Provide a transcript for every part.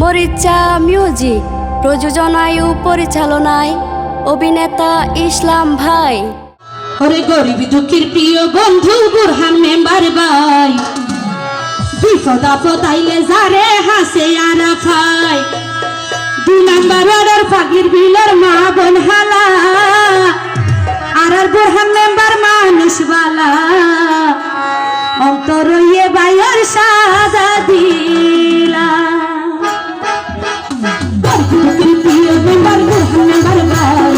মরিচা music প্রযোজনায় ও পরিচালনায় অভিনেতা ইসলাম ভাই। ওরে গরিব দুঃখীর প্রিয় বন্ধু বুরহান মেম্বার ভাই, বিপদ আপদ আইলে যারে হাসে আরাফাই। 2 নাম্বার ওয়ার্ডের ফাকির বিলের মা বোন হালা, আর বুরহান মেম্বার মানুষ বালা। অন্তর ইয়ে বাইয়ের সাদা দিলা, প্রিয় মেম্বার বুরহান মেম্বার ভাই,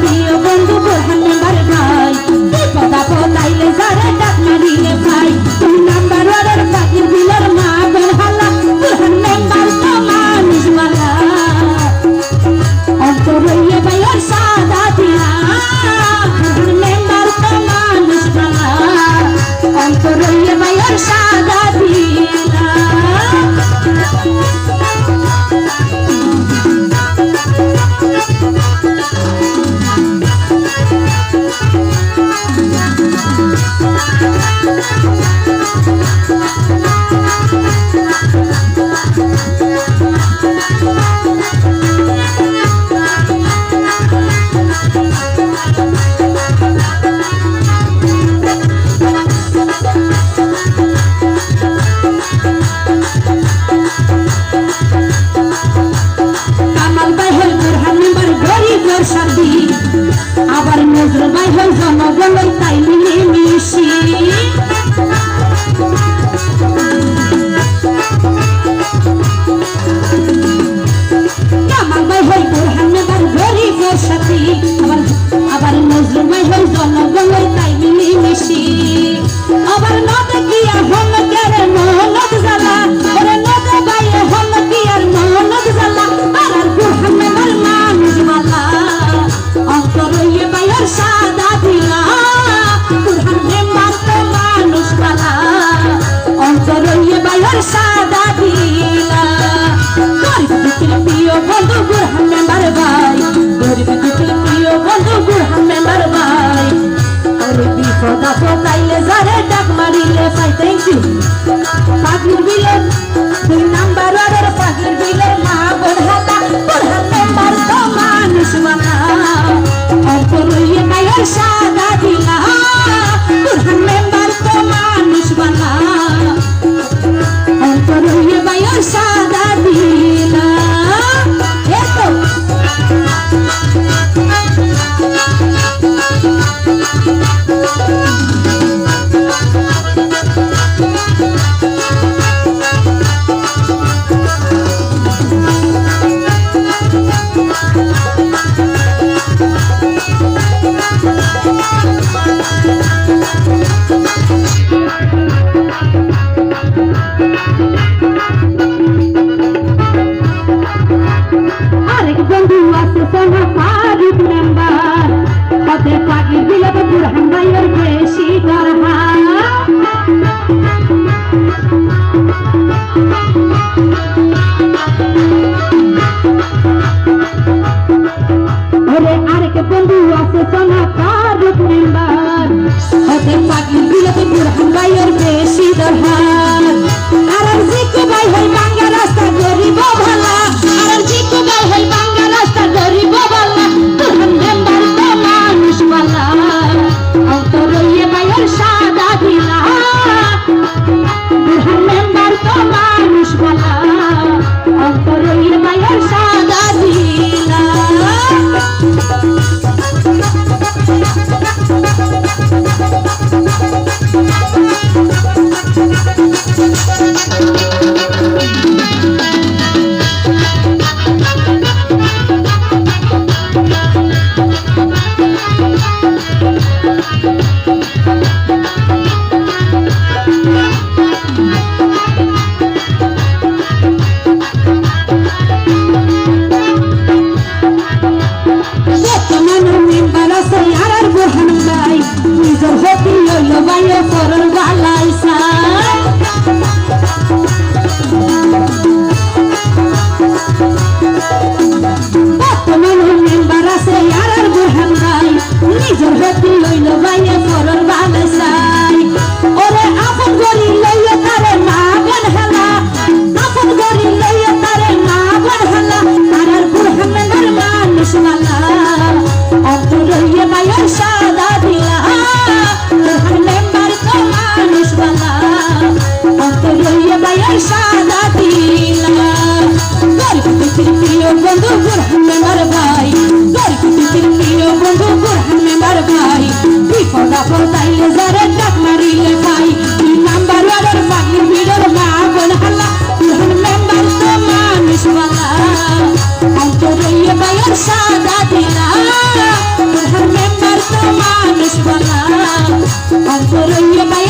প্রিয় বন্ধু বুরহান মেম্বার ভাই। বিপদ আপদ আইলে যারে ডাক মারিলে ভাই। 2 নাম্বার ওয়ার্ডের ফাকির বিলের মা বোন হালা, বুরহান মেম্বার তো মানুষ বালা। অন্তর ইয়ে বাইয়ের সাদা দিলা, বুরহান মেম্বার তো মানুষ বালা। অন্তর ইয়ে বাইয়ের সাদা দিলা। আবার নজর ভাই হল জনগণের তাই মিলে মিশি। কামাল ভাই হল বুরহান মেম্বার গরিবের সাথী, আবার নজর ভাই হল জনগণের তাই মিলে মিশি। আবার নদ গিয়া হল কেরে মহলত জ্বালা, ওরে নদ ভাই হল গিয়ার মহলত জ্বালা। আর বুরহান মেম্বার মানুষ বালা, অন্তর ইয়ে বাইয়ের সাদা দিলা। বুরহান মেম্বার তো মানুষ বালা, অন্তর ইয়ে বাইয়ের সাদা দিলা। গরিব দুঃখীর প্রিয় বন্ধু বুরহান মেম্বার ভাই, গরিব দুঃখীর প্রিয় বন্ধু বুরহান মেম্বার ভাই। ওরে বিপদ আপদ আইলে যারে ডাক মারিলে ভাই। Thank you. ফাকির বিলের 2 নাম্বার ওয়ার্ডের ফাকির বিলের মা বোন হালা, বুরহান মেম্বার তো মানুষ বালা। অন্তর ইয়ে বাইয়ের সাদা দিলা, বুরহান মেম্বার তো মানুষ বালা। অন্তর ইয়ে বাইয়ের সাদা দিলা। এতো ভাইয়ের সাদা দিলাম গরিবদের প্রিয় বন্ধু বুরহান মেম্বার ভাই গরিবদের প্রিয় বন্ধু বুরহান মেম্বার ভাই বিপদ আপদ আইলে যারে ডাক মারিলে ভাই 2 নাম্বার ওয়ার্ডের বাগির ভিড়ের মা বোন হাল্লা বুরহান মেম্বার তো মানুষ বালা অন্তরইয়ে ভাইয়ের সাদা দিলাম বুরহান মেম্বার তো মানুষ বালা অন্তরইয়ে ভাই